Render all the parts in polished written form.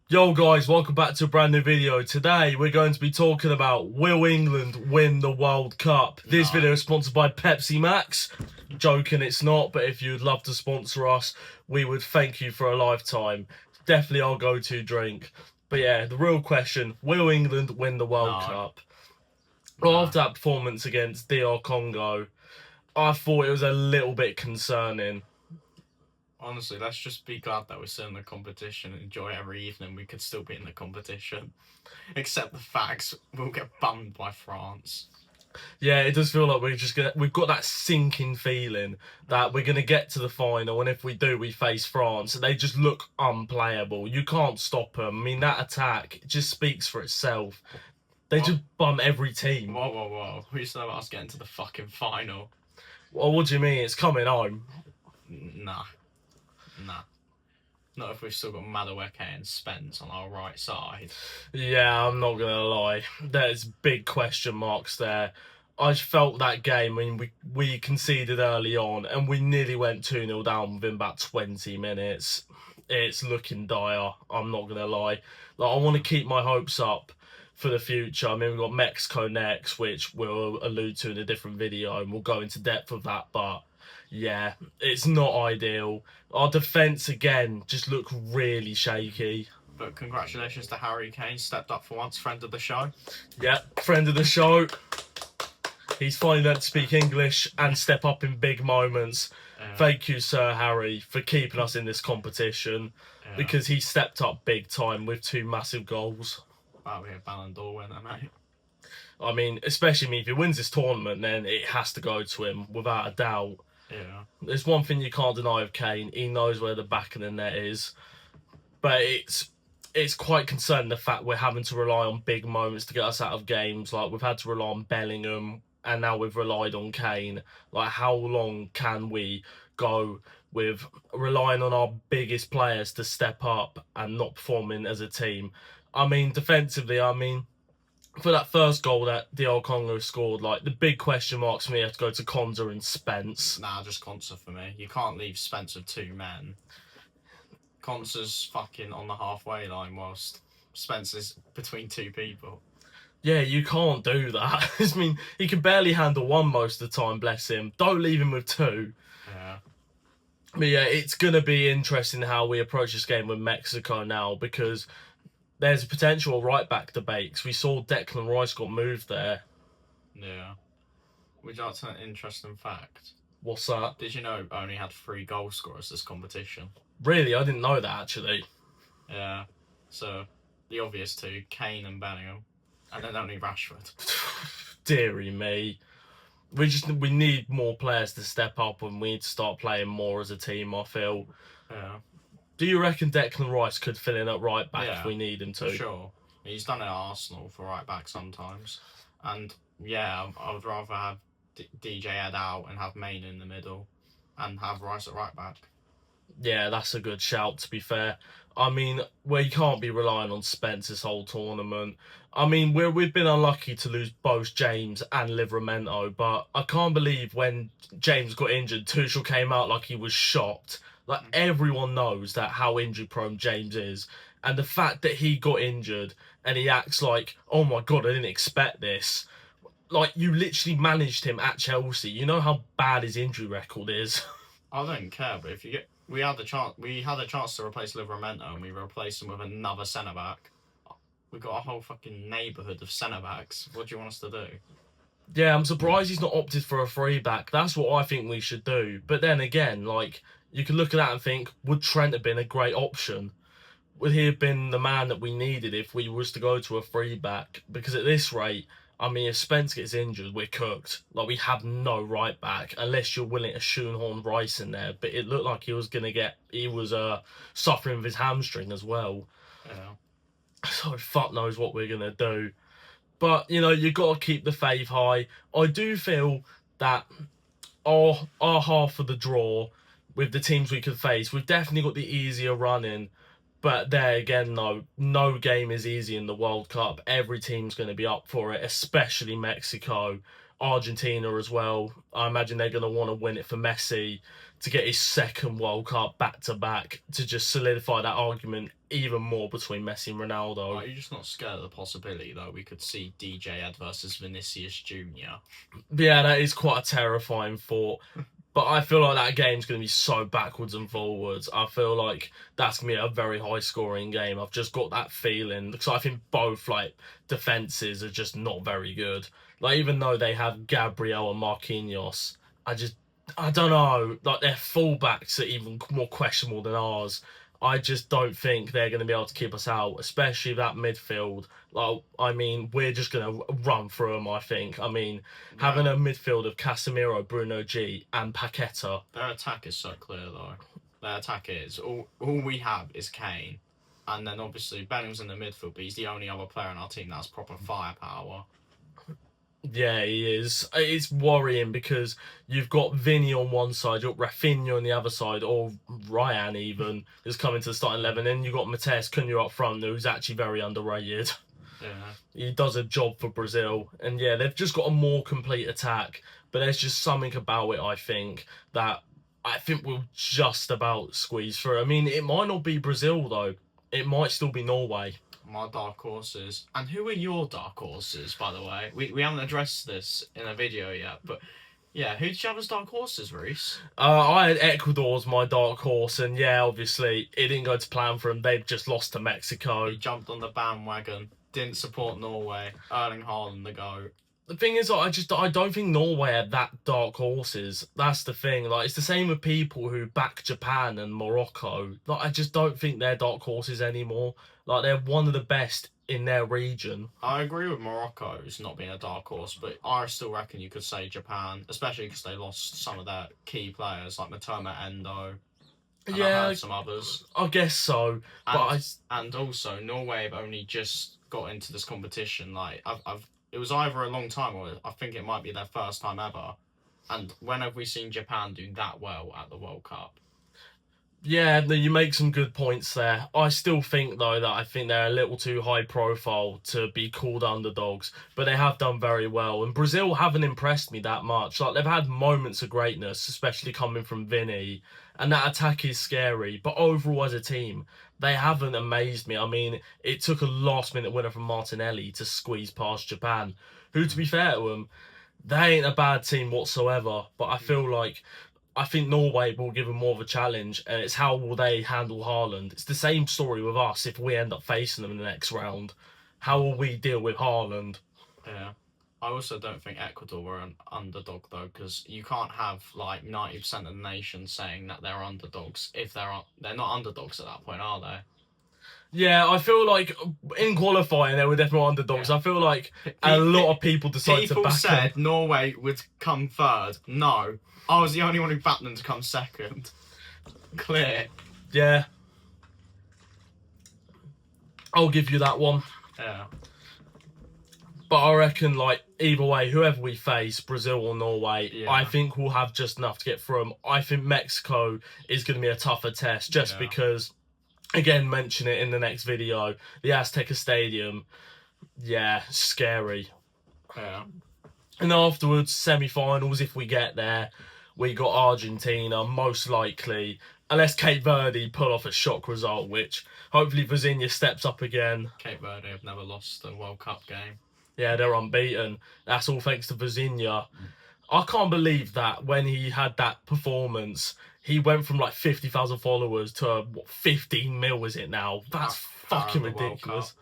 Yo guys, welcome back to a brand new video. Today we're going to be talking about will England win the World Cup? This No. video is sponsored by Pepsi Max. Joking, it's not, but if you'd love to sponsor us, we would thank you for a lifetime. Definitely our go-to drink. But yeah, the real question, will England win the World No. Cup? Well, No. after that performance against DR Congo, I thought it was a little bit concerning. Honestly, let's just be glad that we're still in the competition and enjoy every evening we could still be in the competition. Except the facts, we'll get banned by France. Yeah, it does feel like we've got that sinking feeling that we're gonna get to the final, and if we do, we face France, and they just look unplayable. You can't stop them. I mean, that attack just speaks for itself. They What? just bum every team. Whoa. We used to know about us getting to the fucking final. Well, what do you mean? It's coming home. Nah. Not if we've still got Madueke and Spence on our right side. Yeah, I'm not gonna lie. There's big question marks there. I felt that game when we conceded early on and we nearly went 2-0 down within about 20 minutes. It's looking dire, I'm not gonna lie. Like, I want to keep my hopes up for the future. I mean, we've got Mexico next, which we'll allude to in a different video, and we'll go into depth of that, but yeah, it's not ideal. Our defence again just look really shaky. But congratulations to Harry Kane, stepped up for once, friend of the show. Yep, friend of the show. He's finally learned to speak English and step up in big moments. Thank you, Sir Harry, for keeping us in this competition, because he stepped up big time with 2 massive goals. That'll be a Ballon d'Or winner, mate. I mean, especially if he wins this tournament, then it has to go to him without a doubt. Yeah. There's one thing you can't deny of Kane. He knows where the back of the net is. But it's quite concerning, the fact we're having to rely on big moments to get us out of games. Like, we've had to rely on Bellingham, and now we've relied on Kane. Like, how long can we go with relying on our biggest players to step up and not performing as a team? I mean, defensively, for that first goal that DR Congo scored, like, the big question marks for me have to go to Konza and Spence. Nah, just Konsa for me. You can't leave Spence with 2 men. Konsa's fucking on the halfway line whilst Spence is between 2 people. Yeah, you can't do that. I mean, he can barely handle one most of the time, bless him. Don't leave him with 2. Yeah. But yeah, it's going to be interesting how we approach this game with Mexico now, because there's a potential right back debate, because we saw Declan Rice got moved there. Yeah. Would you like to know an interesting fact? What's that? Did you know I only had 3 goal scorers this competition? Really? I didn't know that, actually. Yeah. So, the obvious 2, Kane and Bellingham. And then only Rashford. Deary me. We need more players to step up, and we need to start playing more as a team, I feel. Yeah. Do you reckon Declan Rice could fill in at right back if Yeah, we need him to? Sure. He's done it at Arsenal for right back sometimes. And yeah, I would rather have DJ Ed out and have Main in the middle and have Rice at right back. Yeah, that's a good shout, to be fair. I mean, we can't be relying on Spence this whole tournament. I mean, we've been unlucky to lose both James and Livramento, but I can't believe when James got injured, Tuchel came out like he was shocked. Like, everyone knows that how injury prone James is, and the fact that he got injured and he acts like, oh my god, I didn't expect this. Like, you literally managed him at Chelsea. You know how bad his injury record is. I don't care, but if you get, we had a chance to replace Livramento, and we replaced him with another centre back. We got a whole fucking neighbourhood of centre backs. What do you want us to do? Yeah, I'm surprised he's not opted for a free back. That's what I think we should do. But then again, like, you can look at that and think, would Trent have been a great option? Would he have been the man that we needed if we was to go to a free back? Because at this rate, I mean, if Spence gets injured, we're cooked. Like, we have no right back unless you're willing to shoehorn Rice in there. But it looked like he was suffering with his hamstring as well. Yeah. So fuck knows what we're gonna do. But, you know, you've got to keep the faith high. I do feel that our half of the draw with the teams we could face, we've definitely got the easier running. But there again, though, no game is easy in the World Cup. Every team's going to be up for it, especially Mexico. Argentina as well. I imagine they're going to want to win it for Messi to get his second World Cup back to back to just solidify that argument even more between Messi and Ronaldo. Are you just not scared of the possibility though we could see DJ Ed versus Vinicius Jr.? Yeah, that is quite a terrifying thought. But I feel like that game's going to be so backwards and forwards. I feel like that's going to be a very high scoring game. I've just got that feeling because I think both like defenses are just not very good. Like even though they have Gabriel and Marquinhos, I don't know. Like their fullbacks are even more questionable than ours. I just don't think they're going to be able to keep us out, especially that midfield. Like, I mean, we're just going to run through them, I think. I mean, having a midfield of Casemiro, Bruno G, and Paqueta. Their attack is so clear, though. Their attack is all we have is Kane, and then obviously Bellingham's in the midfield, but he's the only other player in our team that has proper firepower. Yeah, he is. It's worrying because you've got Vinny on one side, you've got Rafinha on the other side, or Ryan even is coming to the starting 11. Then you've got Mateus Cunha up front, who's actually very underrated. Yeah. He does a job for Brazil. And yeah, they've just got a more complete attack. But there's just something about it, I think, that I think we'll just about squeeze through. I mean, it might not be Brazil, though. It might still be Norway. My dark horses. And who are your dark horses, by the way? We haven't addressed this in a video yet, but yeah, who did you have as dark horses, Reese? I had Ecuador as my dark horse, and yeah, obviously, it didn't go to plan for them. They've just lost to Mexico. He jumped on the bandwagon, didn't support Norway, Erling Haaland the GOAT. The thing is, I don't think Norway are that dark horses. That's the thing. Like, it's the same with people who back Japan and Morocco. Like, I just don't think they're dark horses anymore. Like, they're one of the best in their region. I agree with Morocco's not being a dark horse, but I still reckon you could say Japan, especially because they lost some of their key players like Matoma Endo. And Yeah, I heard some others. I guess so. And also Norway have only just got into this competition. Like it was either a long time or I think it might be their first time ever. And when have we seen Japan do that well at the World Cup? Yeah, no, you make some good points there. I still think, though, that I think they're a little too high profile to be called underdogs, but they have done very well. And Brazil haven't impressed me that much. Like, they've had moments of greatness, especially coming from Vinny, and that attack is scary. But overall, as a team, they haven't amazed me. I mean, it took a last-minute winner from Martinelli to squeeze past Japan, who, to be fair to them, they ain't a bad team whatsoever. But I think Norway will give them more of a challenge, and it's how will they handle Haaland. It's the same story with us if we end up facing them in the next round. How will we deal with Haaland? Yeah. I also don't think Ecuador were an underdog, though, because you can't have, like, 90% of the nation saying that they're underdogs if they're not underdogs at that point, are they? Yeah, I feel like in qualifying they were definitely underdogs. Yeah. I feel like a lot of people decided to back them. People said Norway would come third. No. I was the only one who backed them to come second. Clear. Yeah. I'll give you that one. Yeah. But I reckon, like, either way, whoever we face, Brazil or Norway, yeah. I think we'll have just enough to get through them. I think Mexico is going to be a tougher test just because, again, mention it in the next video, the Azteca Stadium, yeah, scary. Yeah. And afterwards, semi-finals, if we get there, we got Argentina, most likely, unless Cape Verde pull off a shock result, which hopefully Vizinha steps up again. Cape Verde have never lost a World Cup game. Yeah, they're unbeaten. That's all thanks to Vizinha. I can't believe that when he had that performance, he went from like 50,000 followers to 15 mil is it now? That's fucking ridiculous.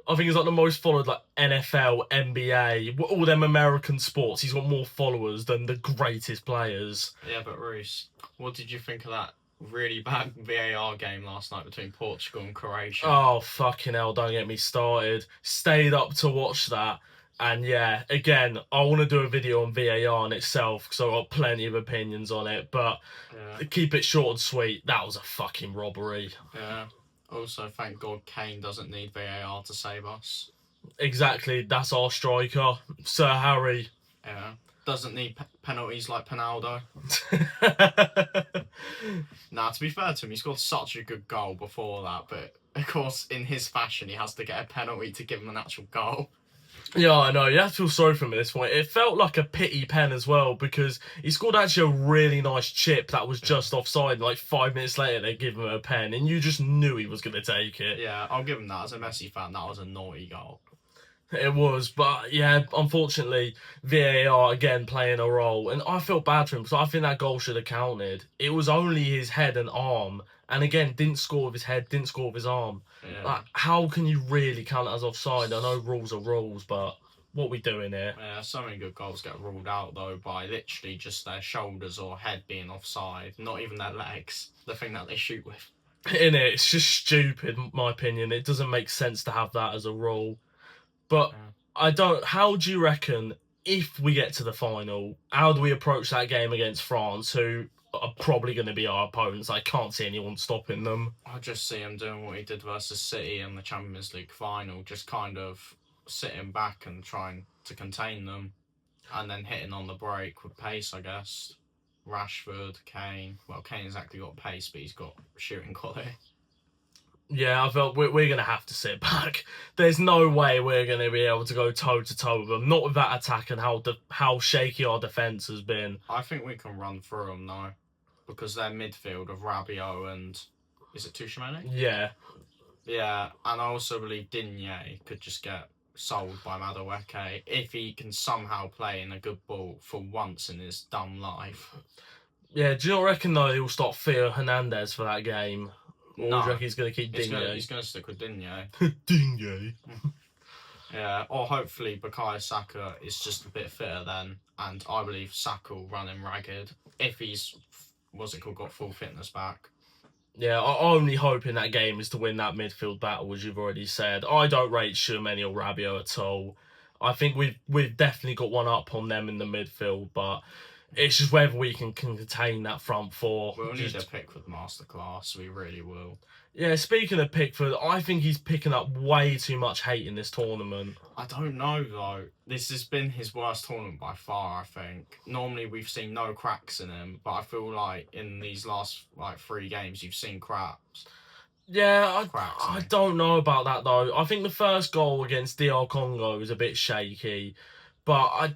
I think he's like the most followed like NFL, NBA, all them American sports. He's got more followers than the greatest players. Yeah, but Reece, what did you think of that really bad VAR game last night between Portugal and Croatia? Oh, fucking hell, don't get me started. Stayed up to watch that. And yeah, again, I want to do a video on VAR in itself because I've got plenty of opinions on it. But keep it short and sweet. That was a fucking robbery. Yeah. Also, thank God Kane doesn't need VAR to save us. Exactly, that's our striker, Sir Harry. Yeah, doesn't need penalties like Penaldo. Nah, to be fair to him, he scored such a good goal before that, but of course, in his fashion, he has to get a penalty to give him an actual goal. Yeah, I know. You have to feel sorry for him at this point. It felt like a pity pen as well because he scored actually a really nice chip that was just offside. Like 5 minutes later, they give him a pen, and you just knew he was going to take it. Yeah, I'll give him that. As a Messi fan, that was a naughty goal. It was, but yeah, unfortunately, VAR again playing a role, and I felt bad for him because I think that goal should have counted. It was only his head and arm, and again, didn't score with his head, didn't score with his arm. Yeah. Like, how can you really count it as offside? I know rules are rules, but what we doing here? Yeah, so many good goals get ruled out though by literally just their shoulders or head being offside, not even their legs, the thing that they shoot with. In it, it's just stupid, in my opinion. It doesn't make sense to have that as a rule. But Yeah. I don't. How do you reckon if we get to the final? How do we approach that game against France, who are probably going to be our opponents? I can't see anyone stopping them. I just see him doing what he did versus City in the Champions League final, just kind of sitting back and trying to contain them, and then hitting on the break with pace, I guess. Rashford, Kane. Well, Kane's actually got pace, but he's got shooting quality. Yeah, I felt we're going to have to sit back. There's no way we're going to be able to go toe to toe with them. Not with that attack and how shaky our defense has been. I think we can run through them though, because their midfield of Rabiot and is it Tuchemene? Yeah. Yeah, and I also believe Digne could just get sold by Madueke if he can somehow play in a good ball for once in his dumb life. Yeah, do you not reckon though he'll start Theo Hernandez for that game? Or do you reckon he's going to keep Digne? He's going to stick with Digne. Digne. Yeah, or hopefully Bukayo Saka is just a bit fitter then, and I believe Saka will run him ragged if he's got full fitness back. Yeah, I only hope in that game is to win that midfield battle, as you've already said. I don't rate Tchouaméni or Rabiot at all. I think we've definitely got one up on them in the midfield, but it's just whether we can contain that front four. We'll need a Pickford masterclass. We really will. Yeah, speaking of Pickford, I think he's picking up way too much hate in this tournament. I don't know though. This has been his worst tournament by far, I think. Normally we've seen no cracks in him, but I feel like in these last 3 games you've seen cracks. Yeah, Cracks, I mate. don't know about that though. I think the first goal against DR Congo was a bit shaky, but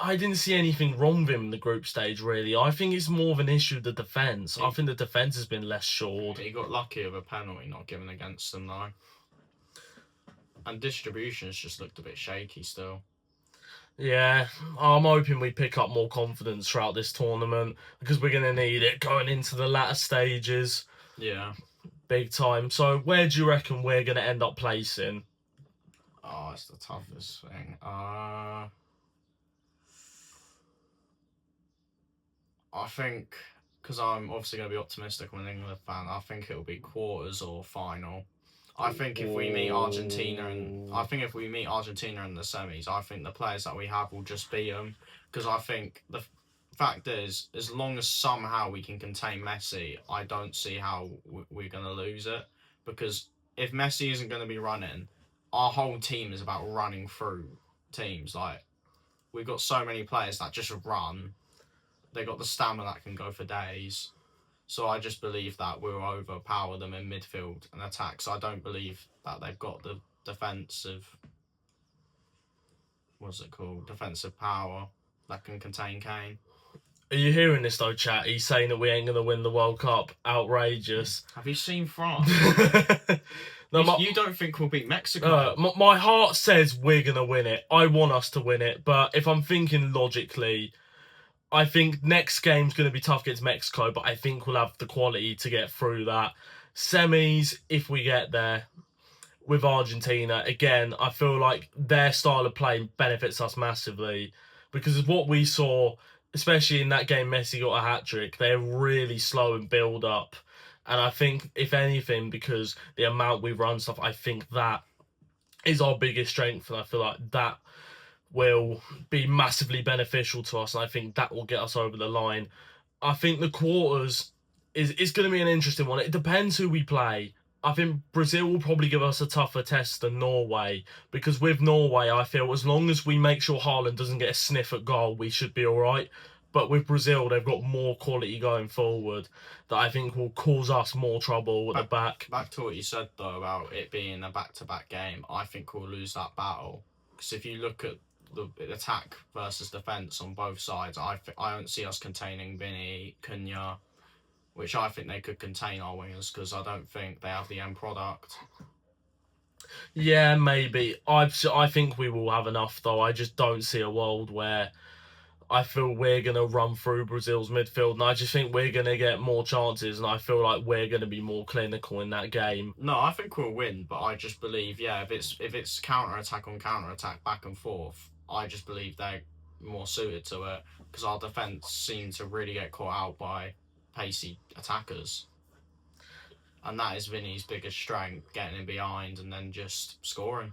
I didn't see anything wrong with him in the group stage really. I think it's more of an issue with the defence. I think the defence has been less shored. He got lucky with a penalty not given against them though. And distributions just looked a bit shaky still. Yeah, I'm hoping we pick up more confidence throughout this tournament because we're going to need it going into the latter stages. Yeah. Big time. So where do you reckon we're going to end up placing? Oh, it's the toughest thing. I think, because I'm obviously going to be optimistic, I'm an England fan, I think it'll be quarters or final. I think if we meet Argentina in the semis, I think the players that we have will just beat them. Because I think the fact is, as long as somehow we can contain Messi, I don't see how we're going to lose it. Because if Messi isn't going to be running, our whole team is about running through teams. Like, we've got so many players that just run. They got the stamina that can go for days. So I just believe that we'll overpower them in midfield and attack. So I don't believe that they've got the defensive power that can contain Kane. Are you hearing this though, chat? He's saying that we ain't going to win the World Cup. Outrageous. Have you seen France? No, you don't think we'll beat Mexico? My heart says we're going to win it. I want us to win it. But if I'm thinking logically, I think next game's going to be tough against Mexico, but I think we'll have the quality to get through that. Semis, if we get there, with Argentina, again, I feel like their style of play benefits us massively because of what we saw, especially in that game Messi got a hat-trick, they're really slow in build-up. And I think, if anything, because the amount we run stuff, I think that is our biggest strength, and I feel like that will be massively beneficial to us, and I think that will get us over the line. I think the quarters is going to be an interesting one. It depends who we play. I think Brazil will probably give us a tougher test than Norway, because with Norway, I feel as long as we make sure Haaland doesn't get a sniff at goal, we should be all right. But with Brazil, they've got more quality going forward that I think will cause us more trouble at the back. Back to what you said, though, about it being a back-to-back game, I think we'll lose that battle. Because if you look at the attack versus defence on both sides, I don't see us containing Vinny, Cunha, which I think they could contain our wingers because I don't think they have the end product. Yeah, maybe. I think we will have enough though. I just don't see a world where I feel we're going to run through Brazil's midfield, and I just think we're going to get more chances, and I feel like we're going to be more clinical in that game. No, I think we'll win, but I just believe, if it's counter attack on counter attack back and forth, I just believe they're more suited to it because our defence seems to really get caught out by pacey attackers, and that is Vinny's biggest strength, getting in behind and then just scoring.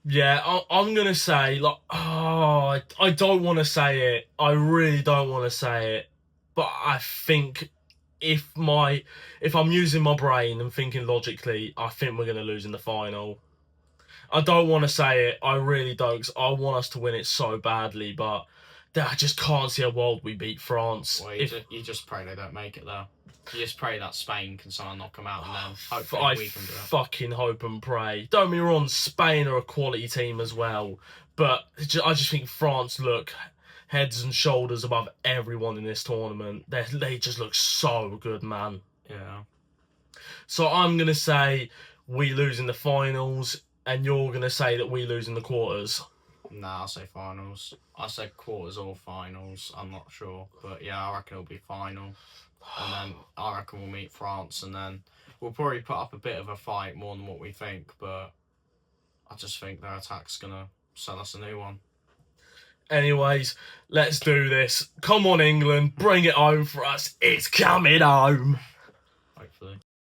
Yeah, I'm going to say, like, I don't want to say it. I really don't want to say it. But I think if I'm using my brain and thinking logically, I think we're going to lose in the final. I don't want to say it. I really don't, 'cause I want us to win it so badly. But I just can't see a world we beat France. Well, you just pray they don't make it there. You just pray that Spain can somehow knock them out, and then hopefully I we can do it. fucking hope and pray. Don't get me wrong, Spain are a quality team as well, but I just think France look heads and shoulders above everyone in this tournament. They just look so good, man. Yeah. So I'm gonna say we lose in the finals, and you're gonna say that we lose in the quarters. Nah, I'll say finals. I said quarters or finals. I'm not sure, but yeah, I reckon it'll be final. And then I reckon we'll meet France, and then we'll probably put up a bit of a fight more than what we think, but I just think their attack's gonna sell us a new one. Anyways, let's do this. Come on, England, bring it home for us. It's coming home. Hopefully.